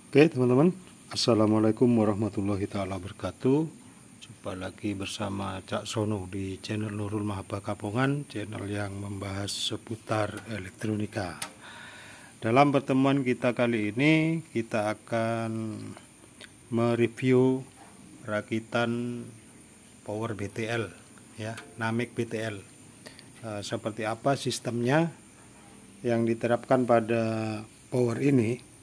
Oke teman-teman, Assalamualaikum warahmatullahi taala wabarakatuh. Jumpa lagi bersama Cak Sono di channel Nurul Mahaba Kapongan, channel yang membahas seputar elektronika. Dalam pertemuan kita kali ini, kita akan mereview rakitan power BTL ya, Namek BTL. Seperti apa sistemnya yang diterapkan pada power ini.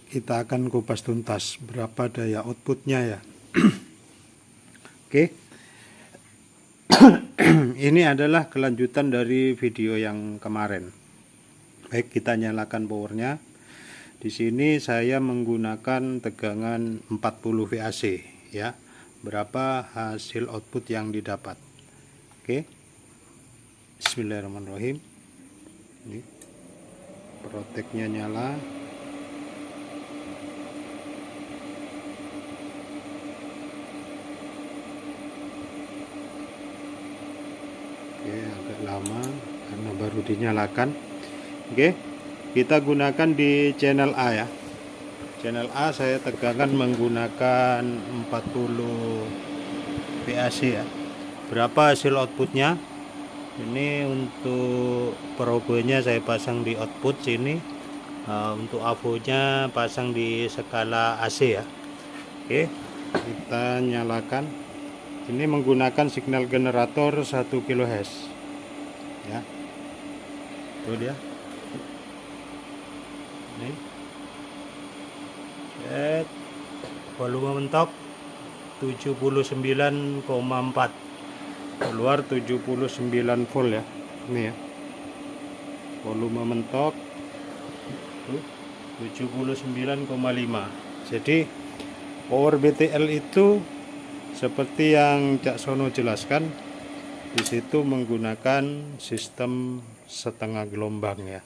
Kita akan kupas tuntas berapa daya outputnya ya. Oke. Ini adalah kelanjutan dari video yang kemarin. Baik, kita nyalakan powernya. Di sini saya menggunakan tegangan 40 VAC ya. Berapa hasil output yang didapat. Oke. Bismillahirrahmanirrahim. Ini proteknya nyala. Oke, agak lama karena baru dinyalakan. Oke, kita gunakan di channel A ya. Channel A saya tegangan menggunakan 40 VAC ya. Berapa hasil outputnya? Ini untuk probonya saya pasang di output sini. Untuk avonya pasang di skala AC ya. Oke, kita nyalakan. Ini menggunakan signal generator 1 kHz ya. Itu dia. Ini set volume mentok 79,4, keluar 79 volt ya. Ini ya, volume mentok 79,5. Jadi power BTL itu seperti yang Cak Sono jelaskan, di situ menggunakan sistem setengah gelombang ya.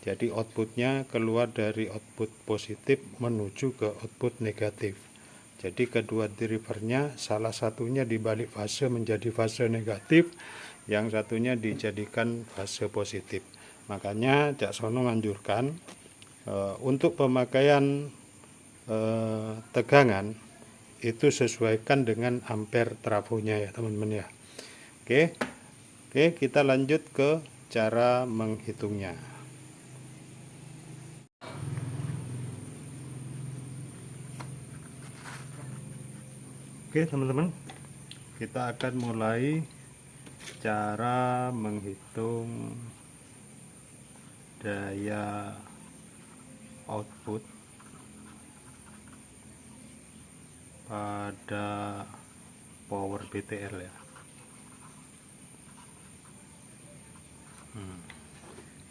Jadi outputnya keluar dari output positif menuju ke output negatif. Jadi kedua drivernya salah satunya dibalik fase menjadi fase negatif, yang satunya dijadikan fase positif. Makanya Cak Sono menganjurkan untuk pemakaian tegangan itu sesuaikan dengan ampere trafonya ya teman-teman ya. Oke, kita lanjut ke cara menghitungnya. Oke teman-teman, kita akan mulai cara menghitung daya output pada power BTL ya.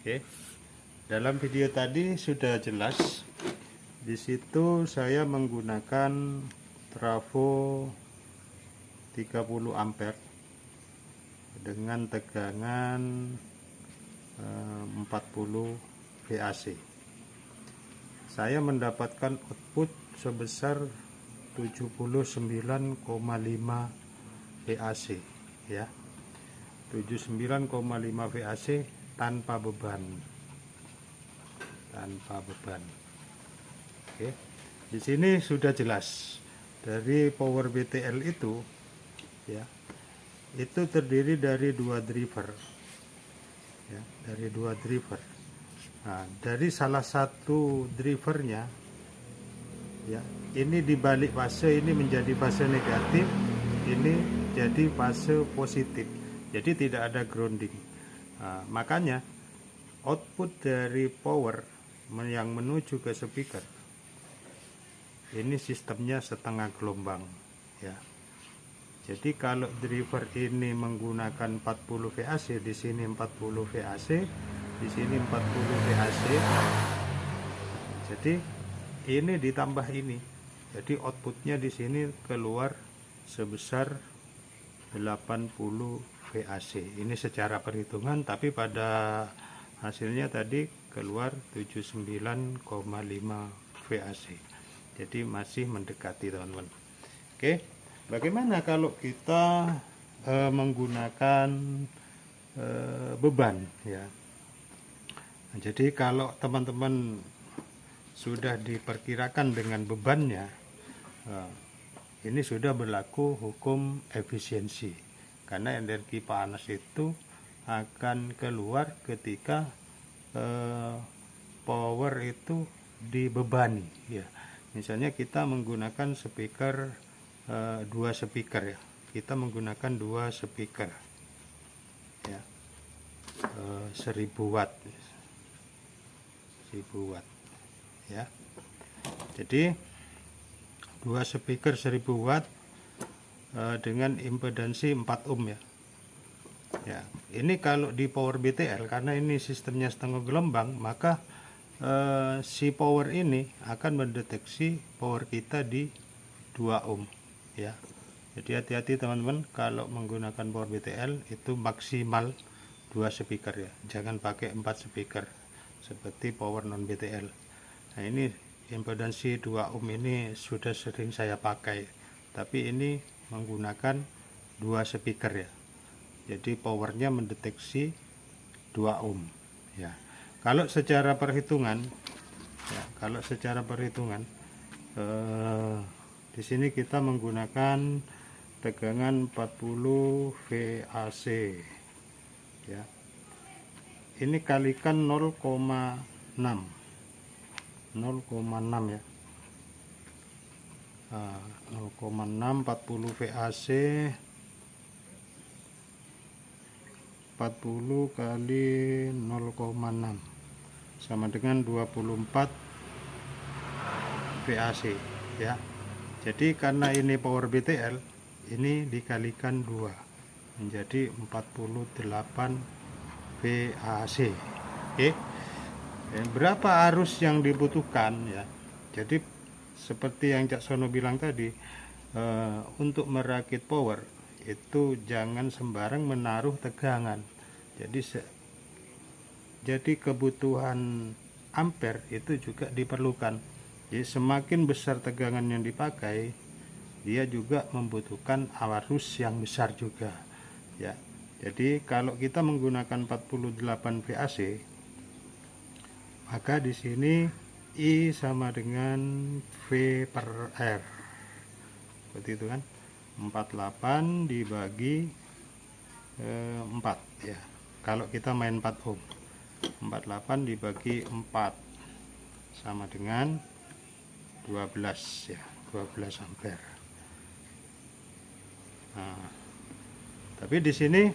Oke. Dalam video tadi sudah jelas. Di situ saya menggunakan trafo 30 ampere dengan tegangan 40 VAC. Saya mendapatkan output sebesar 79,5 VAC ya. 79,5 VAC tanpa beban. Oke. Di sini sudah jelas dari power BTL itu ya. Itu terdiri dari dua driver. Ya, dari dua driver. Nah, dari salah satu drivernya ya, ini dibalik fase, ini menjadi fase negatif, ini jadi fase positif, jadi tidak ada grounding. Nah, makanya output dari power yang menuju ke speaker ini sistemnya setengah gelombang ya. Jadi kalau driver ini menggunakan 40 VAC, di sini 40 VAC, di sini 40 VAC, jadi ini ditambah ini, jadi outputnya di sini keluar sebesar 80 VAC. Ini secara perhitungan, tapi pada hasilnya tadi keluar 79,5 VAC. Jadi masih mendekati teman-teman. Oke, bagaimana kalau kita menggunakan beban ya. Nah, jadi kalau teman-teman sudah diperkirakan dengan bebannya, ini sudah berlaku hukum efisiensi, karena energi panas itu akan keluar ketika power itu dibebani ya. Misalnya kita menggunakan speaker, 2 speaker ya, kita menggunakan 2 speaker ya, 1000 watt ya. Jadi 2 speaker 1000 watt dengan impedansi 4 ohm ya. Ya, ini kalau di power BTL, karena ini sistemnya setengah gelombang, maka si power ini akan mendeteksi power kita di 2 ohm ya. Jadi hati-hati teman-teman, kalau menggunakan power BTL itu maksimal 2 speaker ya, jangan pakai 4 speaker seperti power non BTL. Nah, ini impedansi 2 ohm ini sudah sering saya pakai, tapi ini menggunakan 2 speaker ya. Jadi powernya mendeteksi 2 ohm ya. Kalau secara perhitungan di sini kita menggunakan tegangan 40 VAC ya. Ini kalikan 0,6 ya. 0,6 40 VAC 40 kali 0,6 sama dengan 24 VAC ya. Jadi karena ini power BTL, ini dikalikan 2 menjadi 48 VAC. Oke. Berapa arus yang dibutuhkan ya. Jadi seperti yang Cak Sono bilang tadi, untuk merakit power itu jangan sembarang menaruh tegangan. Jadi kebutuhan ampere itu juga diperlukan. Jadi semakin besar tegangan yang dipakai, dia juga membutuhkan arus yang besar juga ya. Jadi kalau kita menggunakan 48 VAC, maka di sini I sama dengan V per R, seperti itu kan. 48 dibagi 4 ya, kalau kita main 4 ohm. 48 dibagi 4 sama dengan 12 ya, 12 ampere. Nah, tapi di sini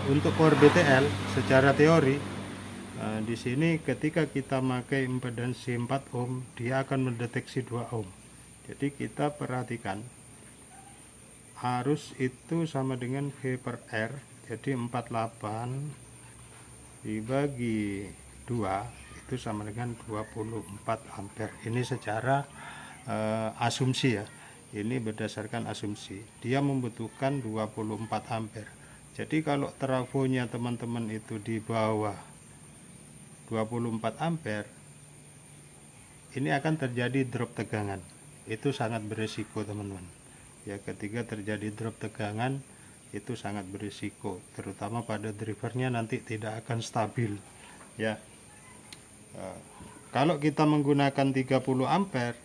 untuk power BTL secara teori, di sini ketika kita pakai impedansi 4 ohm, dia akan mendeteksi 2 ohm. Jadi kita perhatikan, arus itu sama dengan V per R, jadi 48 dibagi 2 itu sama dengan 24 ampere. Ini secara asumsi ya, ini berdasarkan asumsi dia membutuhkan 24 ampere. Jadi kalau trafonya teman-teman itu di bawah 24 ampere, ini akan terjadi drop tegangan. Itu sangat berisiko teman-teman ya. Ketika terjadi drop tegangan itu sangat berisiko, terutama pada drivernya nanti tidak akan stabil ya. Kalau kita menggunakan 30 ampere,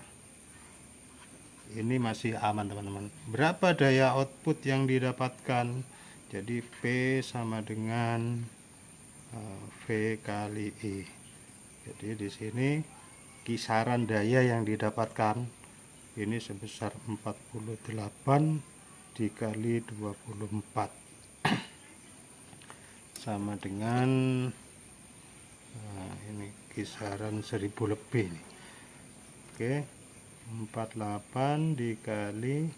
ini masih aman teman-teman. Berapa daya output yang didapatkan? Jadi P sama dengan V kali E. Jadi di sini kisaran daya yang didapatkan ini sebesar 48 dikali 24 sama dengan ini kisaran 1000 lebih nih. Oke, 48 dikali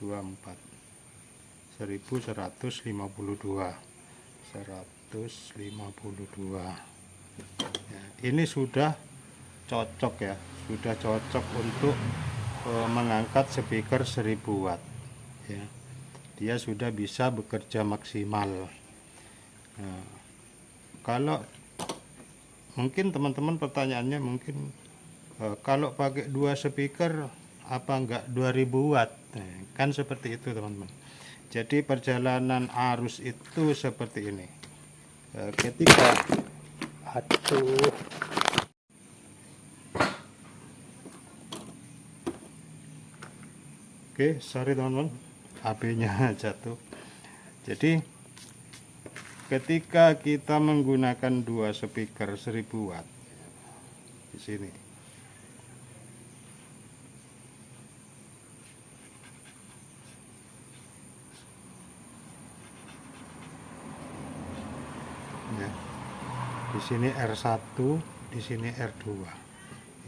24 1152 ya, ini sudah cocok ya, sudah cocok untuk mengangkat speaker 1000 watt ya. Dia sudah bisa bekerja maksimal. Nah, kalau mungkin teman-teman pertanyaannya mungkin kalau pakai 2 speaker apa enggak 2000 watt? Kan seperti itu teman-teman. Jadi perjalanan arus itu seperti ini. Ketika Oke, sorry teman-teman, HP-nya jatuh. Jadi ketika kita menggunakan dua speaker 1000 watt di sini, ya, di sini R1, di sini R2,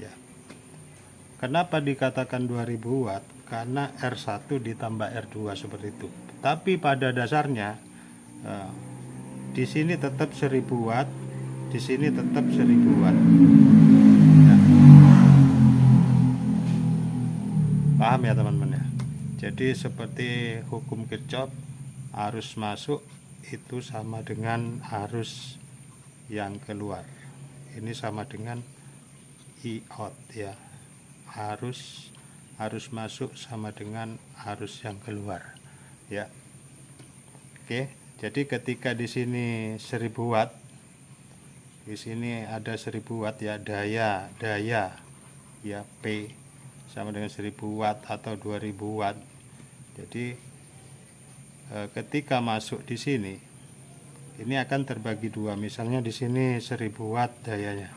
ya. Kenapa dikatakan 2000 watt? Karena R1 ditambah R2 seperti itu. Tapi pada dasarnya di sini tetap 1000 watt, di sini tetap 1000 watt. Ya. Paham ya teman-teman ya? Jadi seperti hukum Kirchhoff, arus masuk itu sama dengan arus yang keluar. Ini sama dengan I out ya. Arus masuk sama dengan arus yang keluar ya. Oke, jadi ketika di sini 1000 watt, di sini ada 1000 watt ya, daya ya, P sama dengan 1000 watt atau 2000 watt. Jadi ketika masuk di sini, ini akan terbagi dua. Misalnya di sini 1000 watt dayanya,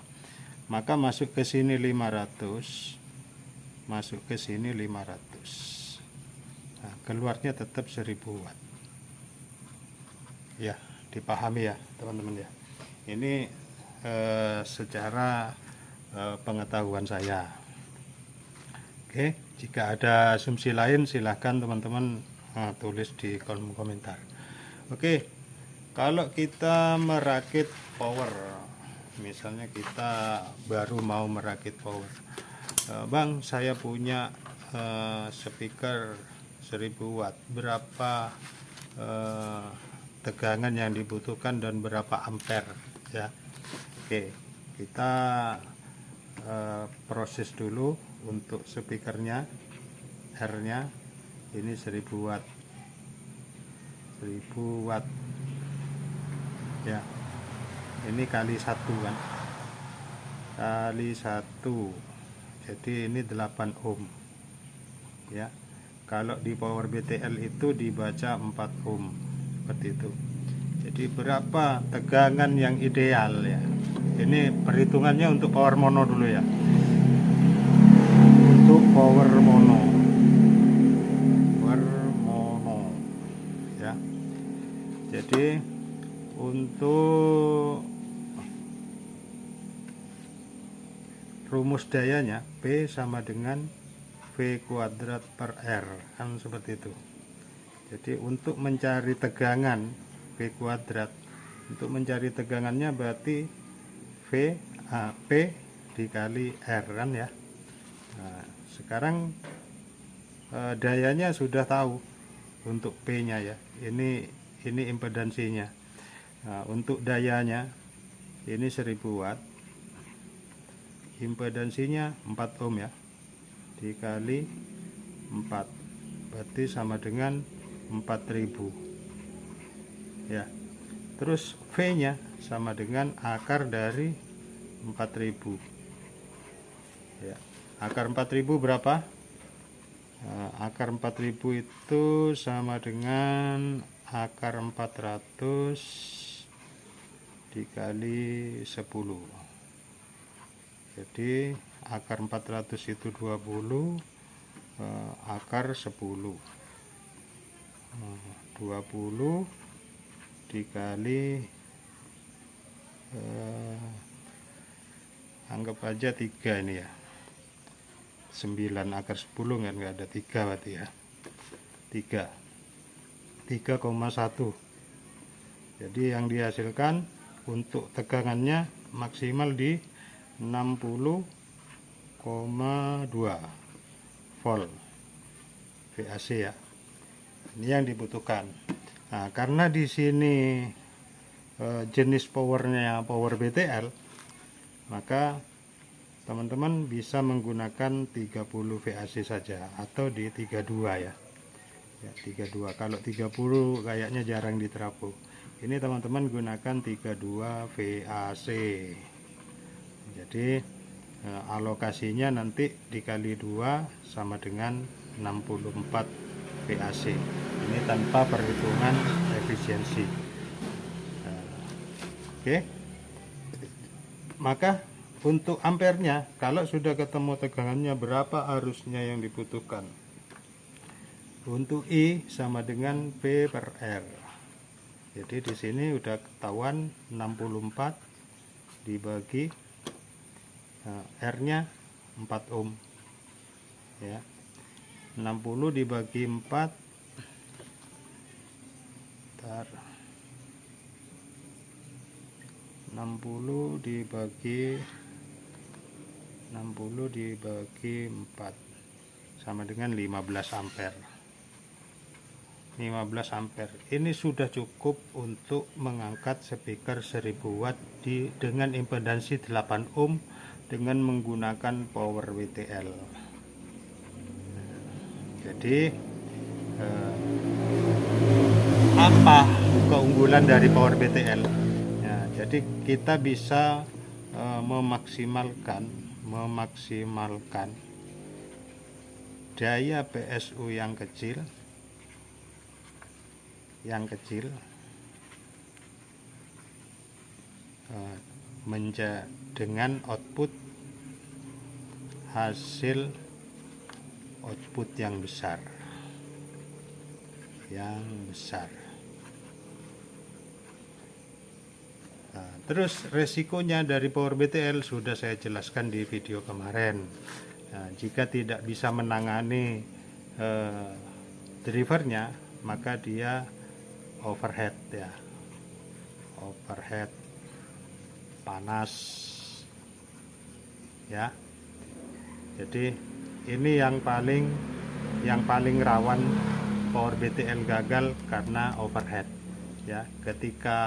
maka masuk ke sini 500, masuk ke sini 500. Nah, keluarnya tetap 1000 watt. Ya, dipahami ya teman-teman ya. Ini secara pengetahuan saya. Oke, jika ada asumsi lain silahkan teman-teman tulis di kolom komentar. Oke, kalau kita merakit power, misalnya kita baru mau merakit power, Bang, saya punya speaker 1000 watt, berapa tegangan yang dibutuhkan dan berapa ampere ya. Oke, kita proses dulu untuk speakernya, R nya ini 1000 watt, 1000 watt ya. Ini kali 1 kan, kali 1, jadi ini 8 ohm ya. Kalau di power BTL itu dibaca 4 ohm seperti itu. Jadi berapa tegangan yang ideal ya. Ini perhitungannya untuk power mono dulu ya. Untuk power mono ya. Jadi untuk rumus dayanya P sama dengan V kuadrat per R, kan seperti itu. Jadi untuk mencari tegangan V kuadrat, untuk mencari tegangannya berarti P dikali R kan ya. Nah, sekarang dayanya sudah tahu untuk P nya ya, ini impedansinya. Nah, untuk dayanya ini 1000 watt, impedansinya 4 ohm ya, dikali 4 berarti sama dengan 4000 ya. Terus V nya sama dengan akar dari 4000 ya. Akar 4000 berapa? Akar 4000 itu sama dengan akar 400 dikali 10. Jadi akar 400 itu 20, akar 10, 20 dikali anggap aja 3 ini ya, 9 akar 10 kan nggak ada 3 berarti ya, 3,1. Jadi yang dihasilkan untuk tegangannya maksimal di 60,2 volt VAC ya. Ini yang dibutuhkan. Nah, karena di sini jenis powernya power BTL, maka teman-teman bisa menggunakan 30 VAC saja atau di 32 ya. 32. Kalau 30 kayaknya jarang diterapung. Ini teman-teman gunakan 32 VAC. Jadi alokasinya nanti dikali 2 sama dengan 64 VAC. Ini tanpa perhitungan efisiensi. Oke. Maka untuk ampernya, kalau sudah ketemu tegangannya berapa arusnya yang dibutuhkan. Untuk I sama dengan V per R. Jadi di sini udah ketahuan 64 dibagi R-nya 4 ohm. Ya. 60 dibagi 4 ntar 60 dibagi 4 sama dengan 15 ampere. 15 ampere ini sudah cukup untuk mengangkat speaker 1000 watt dengan impedansi 8 ohm dengan menggunakan power WTL. Jadi apa keunggulan dari power WTL? Ya, jadi kita bisa memaksimalkan daya PSU yang kecil dengan hasil output yang besar. Terus resikonya dari power BTL sudah saya jelaskan di video kemarin. Jika tidak bisa menangani drivernya, maka dia overhead, panas, ya. Jadi ini yang paling rawan power BTL gagal karena overhead, ya. Ketika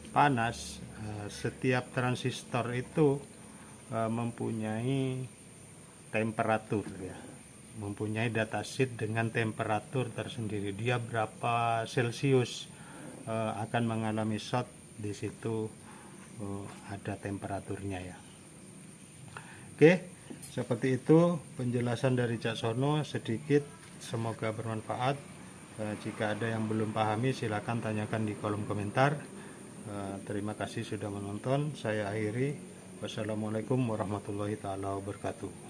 panas, setiap transistor itu mempunyai temperatur, ya, mempunyai datasheet dengan temperatur tersendiri. Dia berapa Celcius akan mengalami short, di situ ada temperaturnya, ya. Oke, seperti itu penjelasan dari Cak Sono sedikit, semoga bermanfaat. Jika ada yang belum pahami silakan tanyakan di kolom komentar. Terima kasih sudah menonton. Saya akhiri. Wassalamualaikum warahmatullahi wabarakatuh.